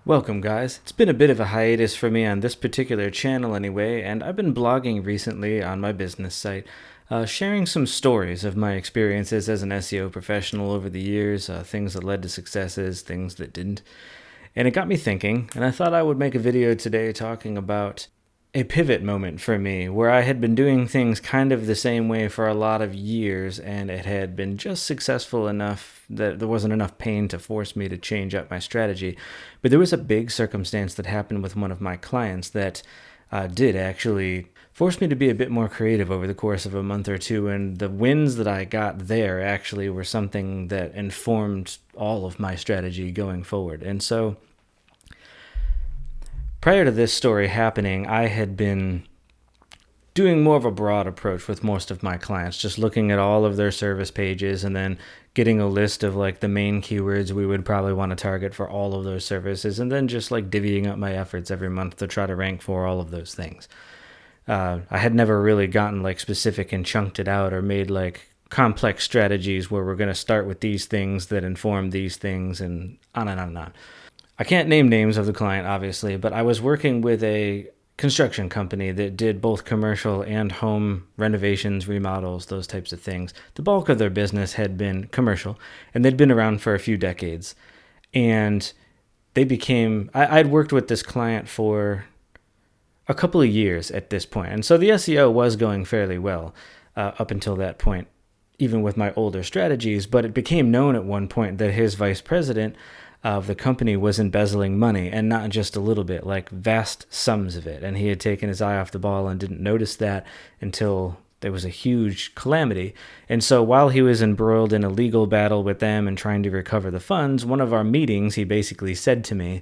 Welcome, guys. It's been a bit of a hiatus for me on this particular channel anyway, and I've been blogging recently on my business site, sharing some stories of my experiences as an SEO professional over the years, things that led to successes, things that didn't. And it got me thinking, and I thought I would make a video today talking about a pivot moment for me where I had been doing things kind of the same way for a lot of years, and it had been just successful enough that there wasn't enough pain to force me to change up my strategy. But there was a big circumstance that happened with one of my clients that did actually force me to be a bit more creative over the course of a month or two, and the wins that I got there actually were something that informed all of my strategy going forward. And so prior to this story happening, I had been doing more of a broad approach with most of my clients, just looking at all of their service pages and then getting a list of like the main keywords we would probably want to target for all of those services, and then just like divvying up my efforts every month to try to rank for all of those things. I had never really gotten like specific and chunked it out or made like complex strategies where we're going to start with these things that inform these things and on and on and on. I can't name names of the client, obviously, but I was working with a construction company that did both commercial and home renovations, remodels, those types of things. The bulk of their business had been commercial, and they'd been around for a few decades. And I'd worked with this client for a couple of years at this point. And so the SEO was going fairly well up until that point, even with my older strategies. But it became known at one point that his vice president of the company was embezzling money, and not just a little bit, like vast sums of it. And he had taken his eye off the ball and didn't notice that until there was a huge calamity. And so while he was embroiled in a legal battle with them and trying to recover the funds, one of our meetings, he basically said to me,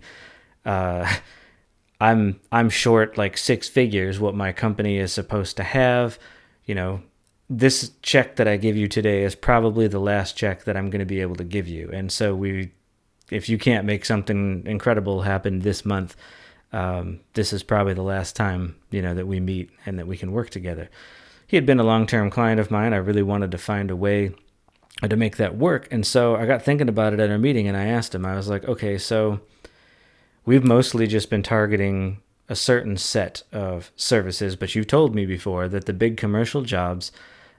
I'm short like six figures what my company is supposed to have. You know, this check that I give you today is probably the last check that I'm going to be able to give you. And so if you can't make something incredible happen this month, this is probably the last time, that we meet and that we can work together. He had been a long-term client of mine. I really wanted to find a way to make that work. And so I got thinking about it at our meeting, and I asked him, I was like, okay, so we've mostly just been targeting a certain set of services, but you've told me before that the big commercial jobs,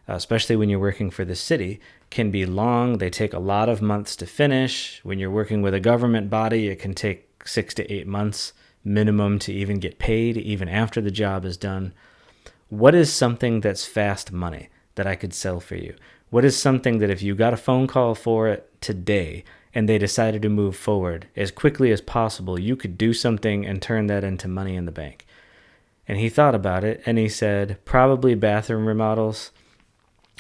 especially when you're working for the city, can be long. They take a lot of months to finish. When you're working with a government body, it can take 6 to 8 months minimum to even get paid, even after the job is done. What is something that's fast money that I could sell for you? What is something that if you got a phone call for it today and they decided to move forward as quickly as possible, you could do something and turn that into money in the bank? And he thought about it, and he said, probably bathroom remodels.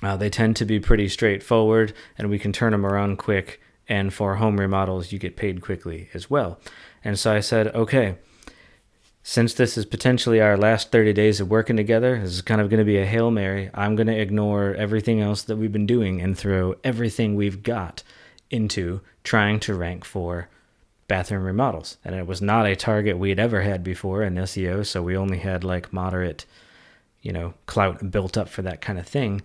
They tend to be pretty straightforward, and we can turn them around quick. And for home remodels, you get paid quickly as well. And so I said, okay, since this is potentially our last 30 days of working together, this is kind of going to be a Hail Mary. I'm going to ignore everything else that we've been doing and throw everything we've got into trying to rank for bathroom remodels. And it was not a target we'd ever had before in SEO, so we only had like moderate, clout built up for that kind of thing.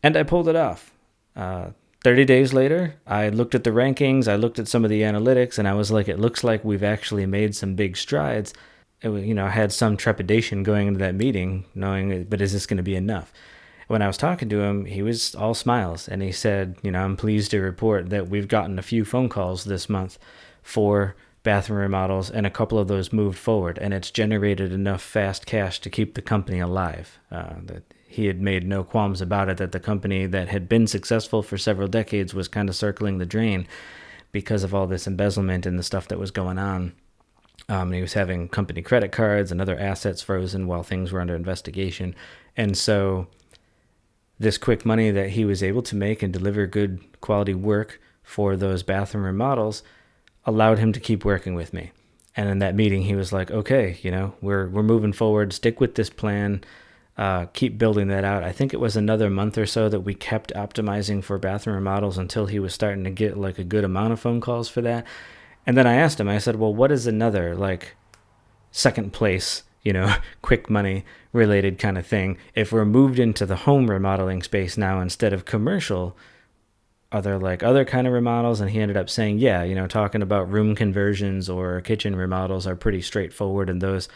And I pulled it off. 30 days later, I looked at the rankings, I looked at some of the analytics, and I was like, it looks like we've actually made some big strides. I had some trepidation going into that meeting, knowing, but is this going to be enough? When I was talking to him, he was all smiles, and he said, I'm pleased to report that we've gotten a few phone calls this month for bathroom remodels, and a couple of those moved forward, and it's generated enough fast cash to keep the company alive. That he had made no qualms about it, that the company that had been successful for several decades was kind of circling the drain because of all this embezzlement and the stuff that was going on. And he was having company credit cards and other assets frozen while things were under investigation. And so this quick money that he was able to make and deliver good quality work for those bathroom remodels allowed him to keep working with me. And in that meeting, he was like, okay, we're moving forward. Stick with this plan. Keep building that out. I think it was another month or so that we kept optimizing for bathroom remodels until he was starting to get like a good amount of phone calls for that. And then I asked him, I said, well, what is another like second place, quick money related kind of thing? If we're moved into the home remodeling space now instead of commercial, are there like other kind of remodels? And he ended up saying, yeah, talking about room conversions or kitchen remodels are pretty straightforward, and those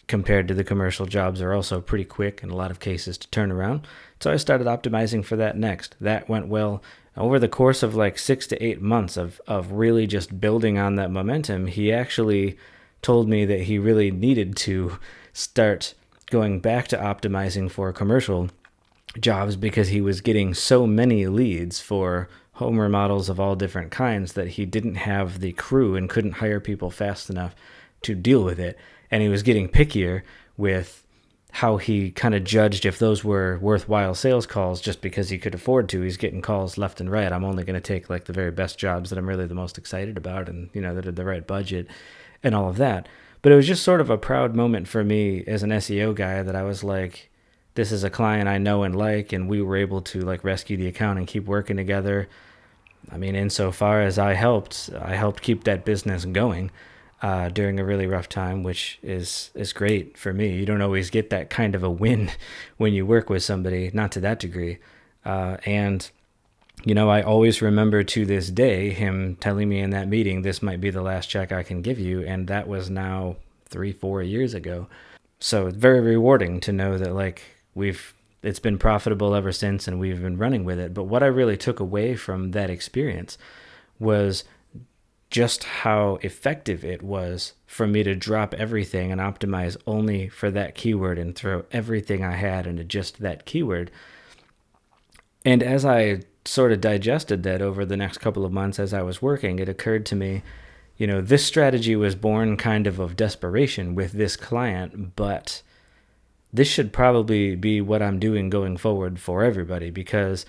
compared to the commercial jobs are also pretty quick in a lot of cases to turn around. So I started optimizing for that next. That went well. Over the course of like 6 to 8 months of really just building on that momentum, he actually told me that he really needed to start going back to optimizing for commercial jobs because he was getting so many leads for home remodels of all different kinds that he didn't have the crew and couldn't hire people fast enough to deal with it. And he was getting pickier with how he kind of judged if those were worthwhile sales calls just because he could afford to. He's getting calls left and right. I'm only going to take like the very best jobs that I'm really the most excited about and, that are the right budget and all of that. But it was just sort of a proud moment for me as an SEO guy that I was like, this is a client I know and like, and we were able to like rescue the account and keep working together. I mean, insofar as I helped keep that business going during a really rough time, which is great for me. You don't always get that kind of a win when you work with somebody, not to that degree. And I always remember to this day him telling me in that meeting, this might be the last check I can give you. And that was now 3-4 years ago. So it's very rewarding to know that like it's been profitable ever since and we've been running with it. But what I really took away from that experience was just how effective it was for me to drop everything and optimize only for that keyword and throw everything I had into just that keyword. And as I sort of digested that over the next couple of months as I was working, it occurred to me, this strategy was born kind of desperation with this client, but this should probably be what I'm doing going forward for everybody because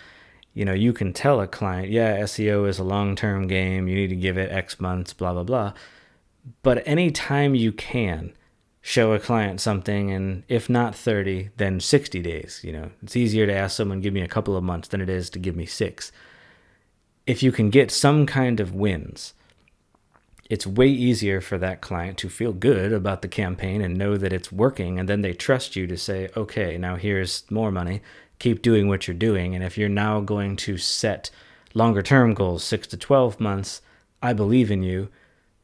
you can tell a client, yeah, SEO is a long-term game. You need to give it X months, blah, blah, blah. But anytime you can show a client something, and if not 30, then 60 days, it's easier to ask someone, give me a couple of months than it is to give me 6. If you can get some kind of wins, it's way easier for that client to feel good about the campaign and know that it's working. And then they trust you to say, okay, now here's more money. Keep doing what you're doing. And if you're now going to set longer term goals, 6 to 12 months, I believe in you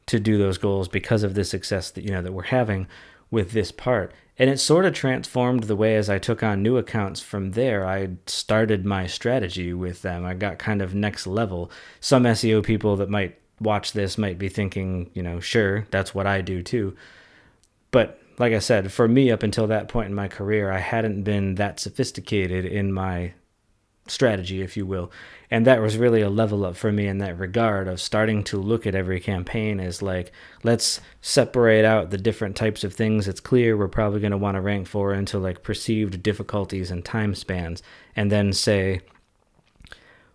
to do those goals because of the success that, that we're having with this part. And it sort of transformed the way as I took on new accounts from there. I started my strategy with them. I got kind of next level. Some SEO people that might watch this might be thinking, sure, that's what I do too. But like I said, for me, up until that point in my career, I hadn't been that sophisticated in my strategy, if you will. And that was really a level up for me in that regard of starting to look at every campaign as like, let's separate out the different types of things it's clear we're probably going to want to rank for into like perceived difficulties and time spans, and then say,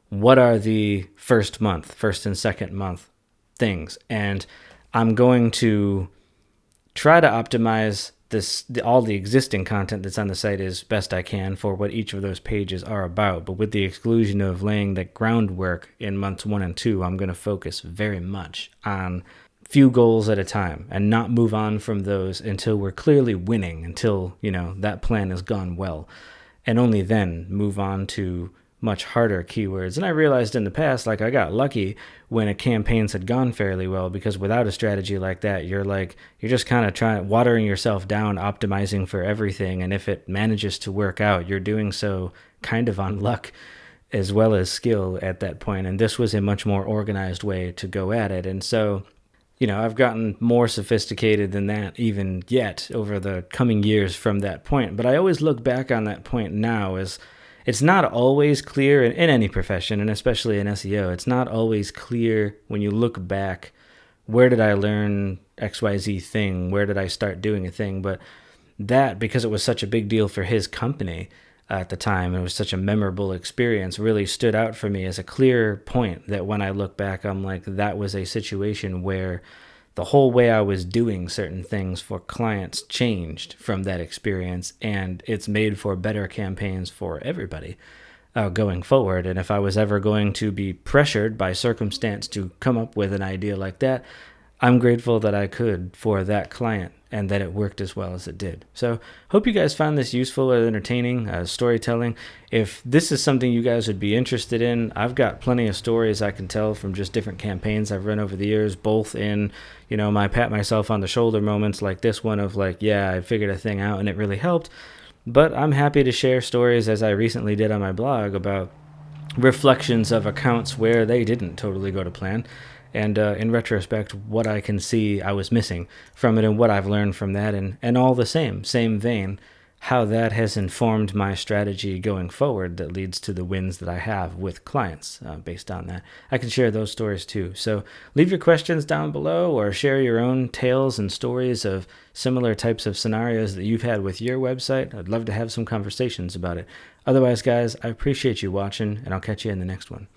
what are the first and second month things? And I'm going to try to optimize all the existing content that's on the site as best I can for what each of those pages are about. But with the exclusion of laying the groundwork in months 1 and 2, I'm going to focus very much on few goals at a time and not move on from those until we're clearly winning, until, that plan has gone well. And only then move on to much harder keywords. And I realized in the past, like I got lucky when a campaigns had gone fairly well, because without a strategy like that, you're just kind of watering yourself down, optimizing for everything. And if it manages to work out, you're doing so kind of on luck as well as skill at that point. And this was a much more organized way to go at it. And so, I've gotten more sophisticated than that even yet over the coming years from that point. But I always look back on that point now as it's not always clear in any profession, and especially in SEO, it's not always clear when you look back, where did I learn XYZ thing? Where did I start doing a thing? But that, because it was such a big deal for his company at the time, it was such a memorable experience, really stood out for me as a clear point that when I look back, I'm like, that was a situation where the whole way I was doing certain things for clients changed from that experience, and it's made for better campaigns for everybody going forward. And if I was ever going to be pressured by circumstance to come up with an idea like that, I'm grateful that I could for that client and that it worked as well as it did. So hope you guys found this useful or entertaining storytelling. If this is something you guys would be interested in, I've got plenty of stories I can tell from just different campaigns I've run over the years, both in, my pat myself on the shoulder moments like this one of like, yeah, I figured a thing out and it really helped. But I'm happy to share stories, as I recently did on my blog, about reflections of accounts where they didn't totally go to plan. And in retrospect, what I can see I was missing from it and what I've learned from that, and all the same vein, how that has informed my strategy going forward that leads to the wins that I have with clients based on that. I can share those stories too. So leave your questions down below or share your own tales and stories of similar types of scenarios that you've had with your website. I'd love to have some conversations about it. Otherwise, guys, I appreciate you watching, and I'll catch you in the next one.